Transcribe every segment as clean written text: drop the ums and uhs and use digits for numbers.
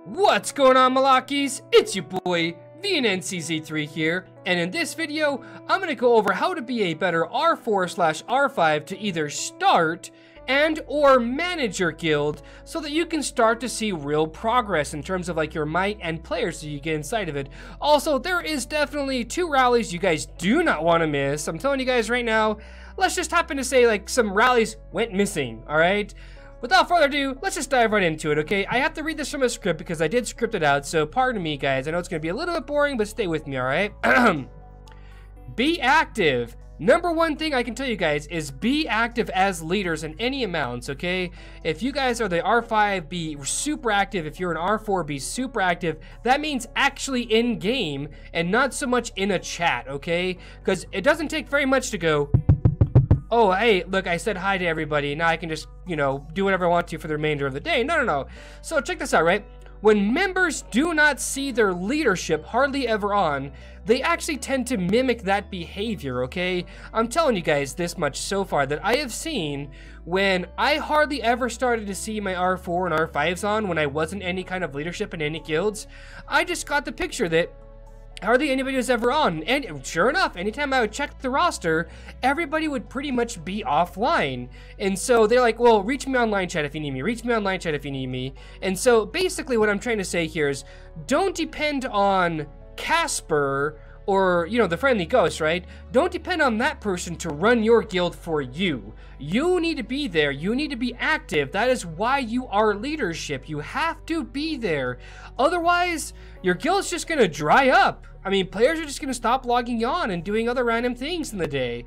What's going on, Malakis? It's your boy, VNNCZ3 here, and in this video, I'm going to go over how to be a better R4/R5 to either start and or manage your guild so that you can start to see real progress in terms of like your might and players that you get inside of it. Also, there is definitely 2 rallies you guys do not want to miss. I'm telling you guys right now, let's just happen to say like some rallies went missing, alright? Without further ado, let's just dive right into it, okay? I have to read this from a script because I did script it out, so pardon me, guys. I know it's going to be a little bit boring, but stay with me, alright? Be active. Number one thing I can tell you guys is be active as leaders in any amounts, okay? If you guys are the R5, be super active. If you're an R4, be super active. That means actually in-game and not so much in a chat, okay? Because it doesn't take very much to go, oh, hey, look, I said hi to everybody. Now I can just, you know, do whatever I want to for the remainder of the day. No. So check this out, right? When members do not see their leadership hardly ever on, they actually tend to mimic that behavior, okay? I'm telling you guys this much so far that I have seen when I hardly ever started to see my R4 and R5s on when I wasn't any kind of leadership in any guilds. I just got the picture that hardly anybody was ever on, and sure enough, anytime I would check the roster, everybody would pretty much be offline. And so they're like, well, reach me on line chat if you need me, reach me on line chat if you need me. And so basically what I'm trying to say here is, don't depend on Casper or, you know, the friendly ghost, right? Don't depend on that person to run your guild for you. You need to be there. You need to be active. That is why you are leadership. You have to be there. Otherwise, your guild's just gonna dry up. I mean, players are just gonna stop logging on and doing other random things in the day.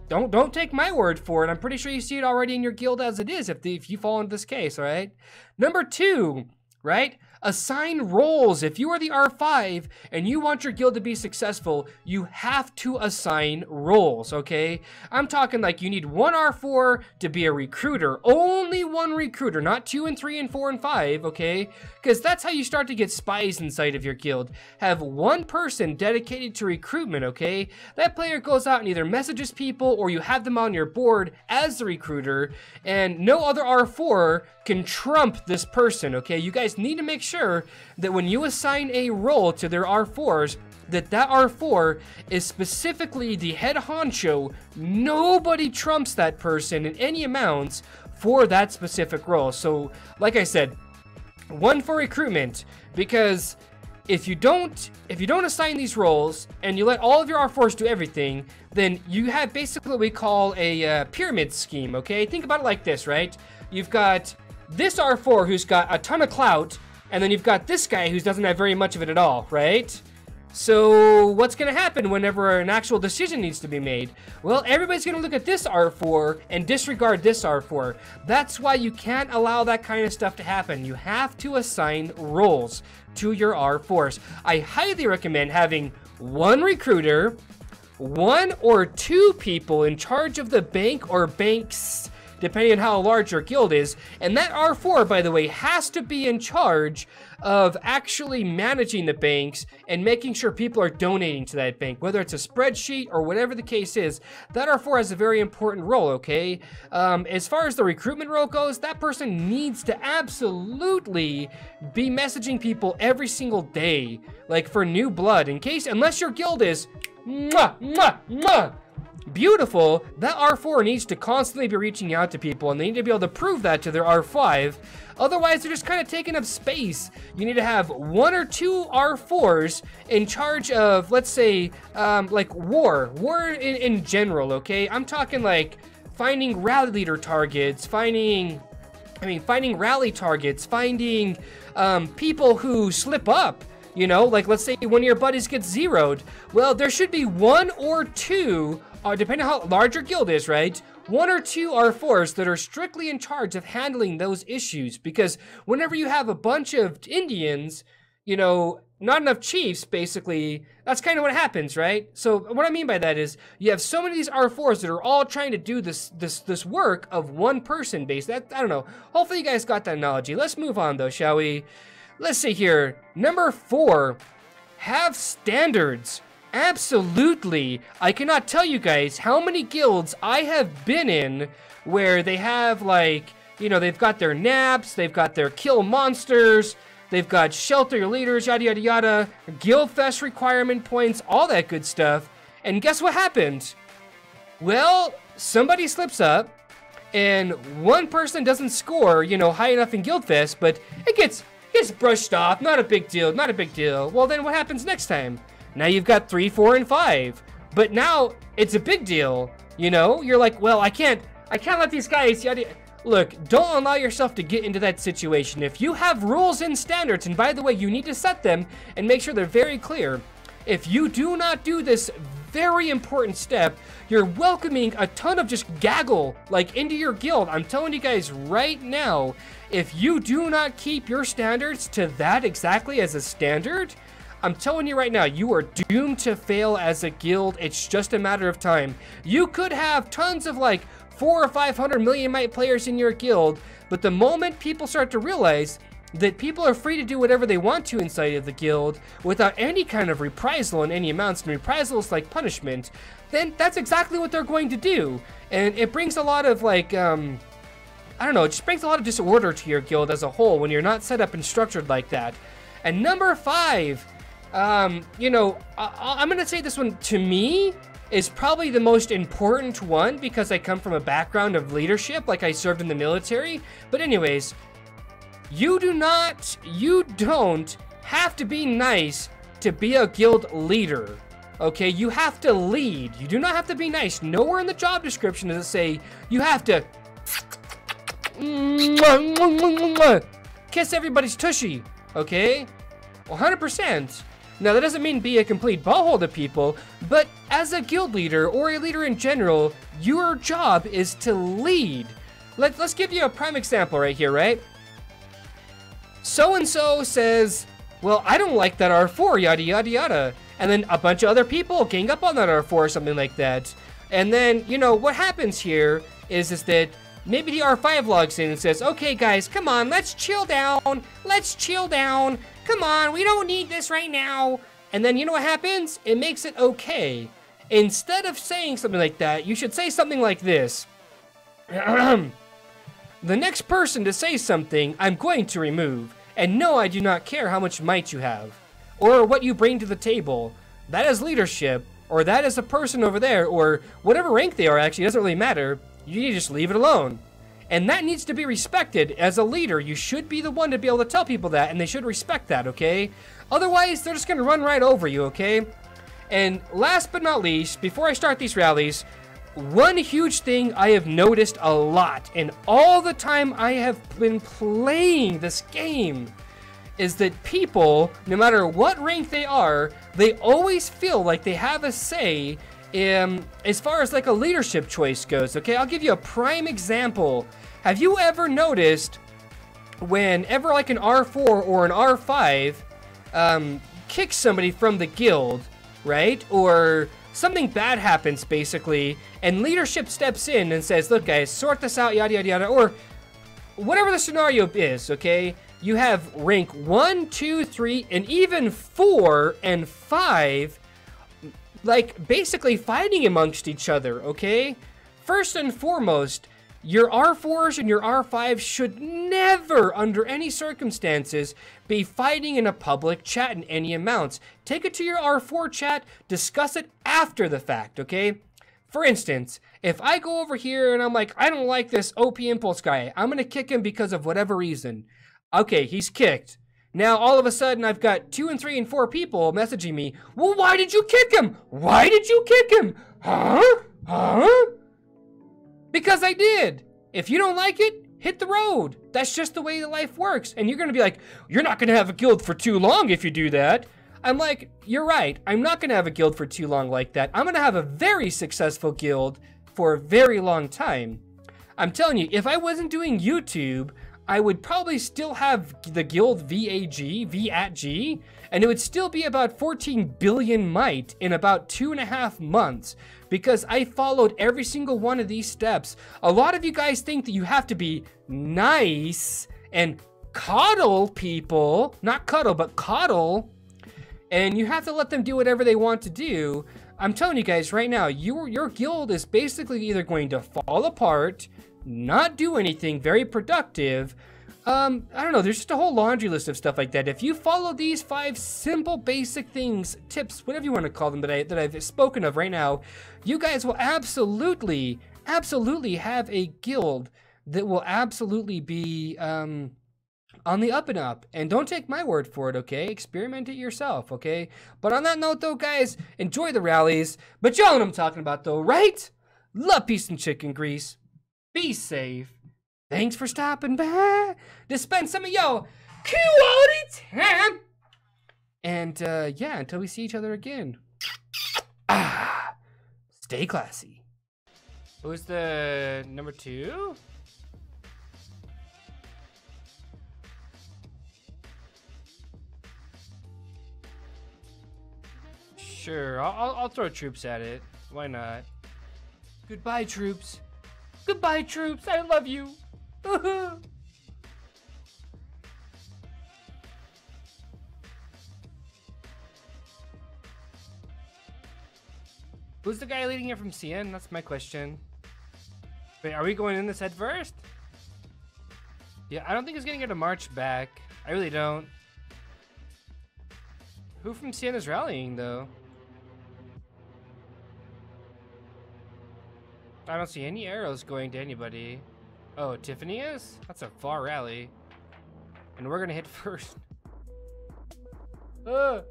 Don't take my word for it. I'm pretty sure you see it already in your guild as it is if you fall into this case, all right? Number 2, right? Assign roles. If you are the R5 and you want your guild to be successful, you have to assign roles, okay? I'm talking like you need 1 R4 to be a recruiter. Only 1 recruiter, not 2 and 3 and 4 and 5, okay? Because that's how you start to get spies inside of your guild. Have 1 person dedicated to recruitment, okay? That player goes out and either messages people or you have them on your board as the recruiter, and no other R4 can trump this person, okay? You guys need to make sure that when you assign a role to their R4s, that R4 is specifically the head honcho. Nobody trumps that person in any amounts for that specific role. So, like I said, 1 for recruitment, because if you don't assign these roles and you let all of your R4s do everything, then you have basically what we call a pyramid scheme, okay? Think about it like this, right? You've got this R4 who's got a ton of clout, and then you've got this guy who doesn't have very much of it at all, right? So what's gonna happen whenever an actual decision needs to be made? Well, everybody's gonna look at this R4 and disregard this R4. That's why you can't allow that kind of stuff to happen. You have to assign roles to your R4s. I highly recommend having 1 recruiter, 1 or 2 people in charge of the bank or banks, depending on how large your guild is. And that R4, by the way, has to be in charge of actually managing the banks and making sure people are donating to that bank, whether it's a spreadsheet or whatever the case is. That R4 has a very important role, okay? As far as the recruitment role goes, that person needs to absolutely be messaging people every single day, like for new blood, unless your guild is beautiful, that R4 needs to constantly be reaching out to people, and they need to be able to prove that to their R5. Otherwise, they're just kind of taking up space. You need to have 1 or 2 R4s in charge of, let's say, like war in general, okay? I'm talking like finding rally leader targets, finding rally targets, finding people who slip up. You know, like let's say one of your buddies gets zeroed. Well, there should be 1 or 2, depending on how large your guild is, right? 1 or 2 R4s that are strictly in charge of handling those issues. Because whenever you have a bunch of Indians, you know, not enough chiefs, basically, that's kind of what happens, right? So what I mean by that is you have so many of these R4s that are all trying to do this work of 1 person based. I don't know. Hopefully you guys got that analogy. Let's move on though, shall we? Let's see here. Number 4, have standards. Absolutely. I cannot tell you guys how many guilds I have been in where they have like, you know, they've got their naps, they've got their kill monsters, They've got shelter leaders, yada, yada, yada, guild fest requirement points, all that good stuff. And guess what happened? Well, somebody slips up, and one person doesn't score, you know, high enough in guild fest, but it gets brushed off. Not a big deal, not a big deal. Well, then what happens next time? Now you've got 3, 4, and 5. But now it's a big deal, you know? You're like, well, I can't let these guys, yada. Look, don't allow yourself to get into that situation. If you have rules and standards, and by the way, you need to set them and make sure they're very clear. If you do not do this very important step, you're welcoming a ton of just gaggle, like, into your guild. I'm telling you guys right now, if you do not keep your standards to that exactly as a standard, I'm telling you right now, you are doomed to fail as a guild. It's just a matter of time. You could have tons of, like, 400 or 500 million might players in your guild, but the moment people start to realize that people are free to do whatever they want to inside of the guild without any kind of reprisal in any amounts, and reprisals like punishment, then that's exactly what they're going to do. And it brings a lot of, like, I don't know, it just brings a lot of disorder to your guild as a whole when you're not set up and structured like that. And number 5, you know, I'm gonna say this one, to me, is probably the most important one because I come from a background of leadership, like I served in the military. But anyways, you don't have to be nice to be a guild leader, okay? You have to lead. You do not have to be nice. Nowhere in the job description does it say you have to kiss everybody's tushy, okay? 100%. Now, that doesn't mean be a complete butthole to people, but as a guild leader or a leader in general, your job is to lead. Let's give you a prime example right here, right? So-and-so says, well, I don't like that R4, yada, yada, yada. And then a bunch of other people gang up on that R4 or something like that. And then, you know, what happens here is that maybe the R5 logs in and says, okay, guys, come on, let's chill down. Let's chill down. Come on, we don't need this right now. And then you know what happens? It makes it okay. Instead of saying something like that, you should say something like this. The next person to say something, I'm going to remove. And no, I do not care how much might you have, or what you bring to the table. That is leadership, or that is a person over there, or whatever rank they are, actually, doesn't really matter. You need to just leave it alone. And that needs to be respected. As a leader, you should be the one to be able to tell people that, and they should respect that, okay? Otherwise, they're just gonna run right over you, okay? And last but not least, before I start these rallies, one huge thing I have noticed a lot, and all the time I have been playing this game, is that people, no matter what rank they are, they always feel like they have a say as far as like a leadership choice goes, okay? I'll give you a prime example. Have you ever noticed whenever like an R4 or an R5 kicks somebody from the guild, right? Or something bad happens basically, and leadership steps in and says, look guys, sort this out, yada, yada, yada, or whatever the scenario is, okay? You have rank 1, 2, 3, and even 4 and 5, like basically fighting amongst each other, okay? First and foremost, your R4s and your R5s should never, under any circumstances, be fighting in a public chat in any amounts. Take it to your R4 chat, discuss it after the fact, okay? For instance, if I go over here and I'm like, I don't like this OP Impulse guy, I'm gonna kick him because of whatever reason. Okay, he's kicked. Now, all of a sudden, I've got 2 and 3 and 4 people messaging me, well, why did you kick him? Why did you kick him? Huh? Huh? Because I did. If you don't like it, hit the road. That's just the way that life works. And you're gonna be like, you're not gonna have a guild for too long if you do that. I'm like, you're right. I'm not gonna have a guild for too long like that. I'm gonna have a very successful guild for a very long time. I'm telling you, if I wasn't doing YouTube, I would probably still have the guild V@G, and it would still be about 14 billion might in about 2.5 months, because I followed every single one of these steps. A lot of you guys think that you have to be nice and coddle people, not cuddle, but coddle, and you have to let them do whatever they want to do. I'm telling you guys right now, your guild is basically either going to fall apart, not do anything very productive, I don't know, there's just a whole laundry list of stuff like that. If you follow these 5 simple basic things, tips, whatever you want to call them that I've spoken of right now, you guys will absolutely have a guild that will absolutely be on the up and up. And don't take my word for it, okay? Experiment it yourself, okay? But on that note though, guys, enjoy the rallies. But y'all know what I'm talking about though, right? Love, peace, and chicken grease. Be safe. Thanks for stopping by to spend some of your quality time. And yeah, until we see each other again. Stay classy. Who's the number 2? Sure, I'll throw troops at it. Why not? Goodbye, troops. Goodbye, troops. I love you. Who's the guy leading it from CN? That's my question. Wait, are we going in this head first? Yeah, I don't think it's gonna get a march back. I really don't. Who from CN is rallying though? I don't see any arrows going to anybody. Oh, Tiffany is? That's a far rally. And we're gonna hit first. Let's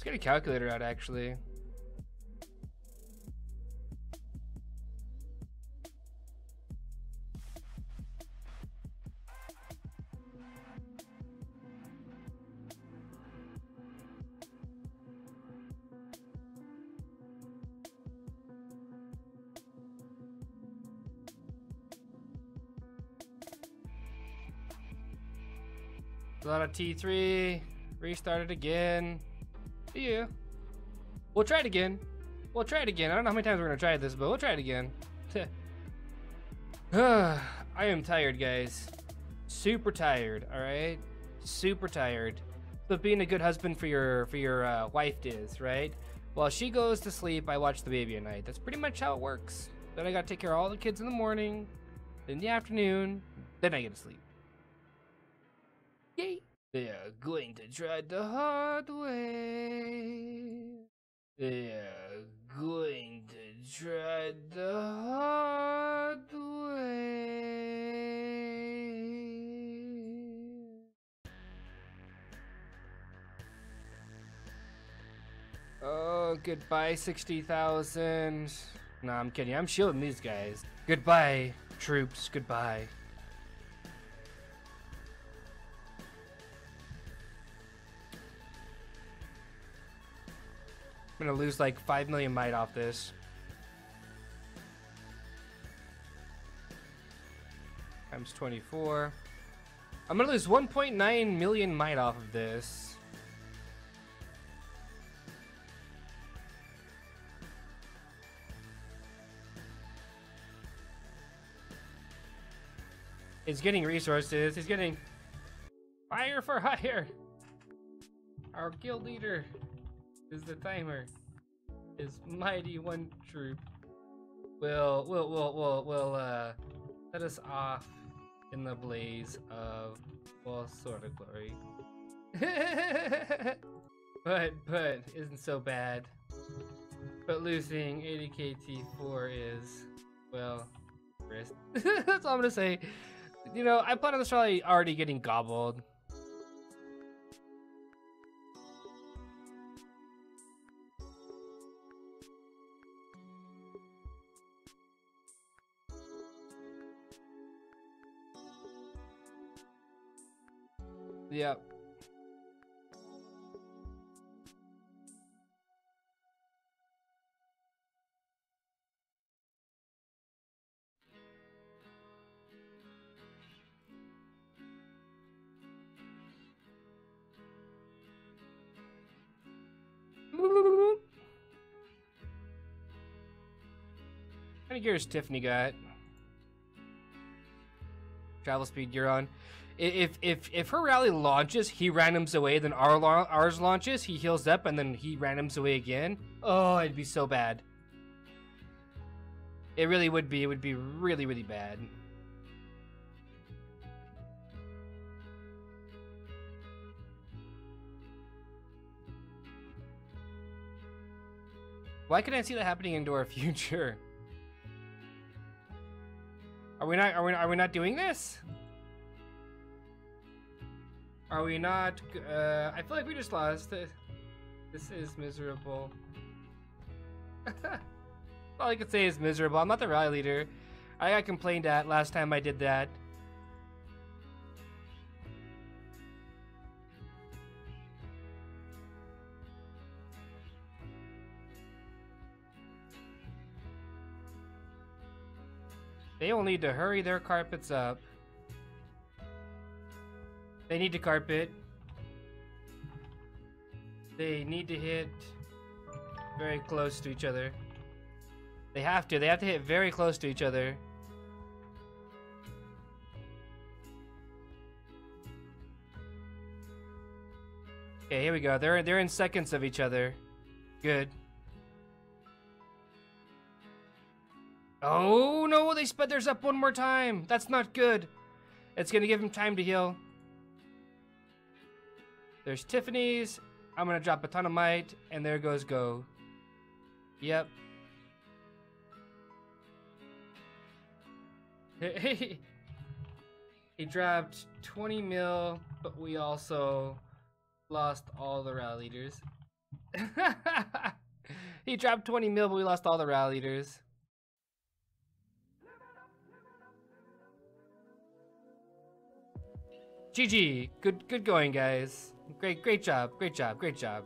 get a calculator out actually. A lot of T3, restart it again. Yeah. We'll try it again. We'll try it again. I don't know how many times we're gonna try this, but we'll try it again. I am tired, guys. Super tired, alright? Super tired. But being a good husband for your wife is, right? While she goes to sleep, I watch the baby at night. That's pretty much how it works. Then I gotta take care of all the kids in the morning, in the afternoon, then I get to sleep. Yay! They are going to try the hard way. They are going to try the hard way. Oh, goodbye, 60,000. Nah, I'm kidding. I'm shielding these guys. Goodbye, troops. Goodbye. I'm gonna lose like 5 million might off this. Times 24. I'm gonna lose 1.9 million might off of this. He's getting resources. He's getting fire for hire. Our guild leader is the timer. His mighty one troop will set us off in the blaze of, well, sort of glory. but isn't so bad. But losing 80k T4 is, well, risk. That's all I'm gonna say. You know, I plan on this rally already getting gobbled. Yep. How many gears Tiffany got? Travel speed you're on. If her rally launches, he randoms away, then ours launches, he heals up, and then he randoms away again. Oh, it'd be so bad. It really would be. It would be really, really bad. Why can I see that happening into our future? Are we not doing this? Are we not? I feel like we just lost. This is miserable. All I could say is miserable. I'm not the rally leader. I got complained at last time I did that. They all need to hurry their carpets up. They need to carpet. They need to hit very close to each other. They have to hit very close to each other. Okay, here we go. They're in seconds of each other. Good. Oh no, they sped theirs up one more time. That's not good. It's gonna give him time to heal. There's Tiffany's. I'm gonna drop a ton of might, and there goes Go. Yep. He dropped 20 mil, but we also lost all the rally leaders. He dropped 20 mil, but we lost all the rally leaders. GG. Good going, guys. Great job. Great job.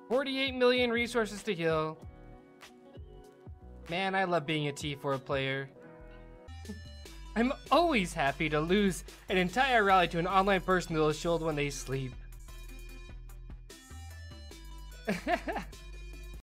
48 million resources to heal. Man, I love being a T4 player. I'm always happy to lose an entire rally to an online person who will shield when they sleep.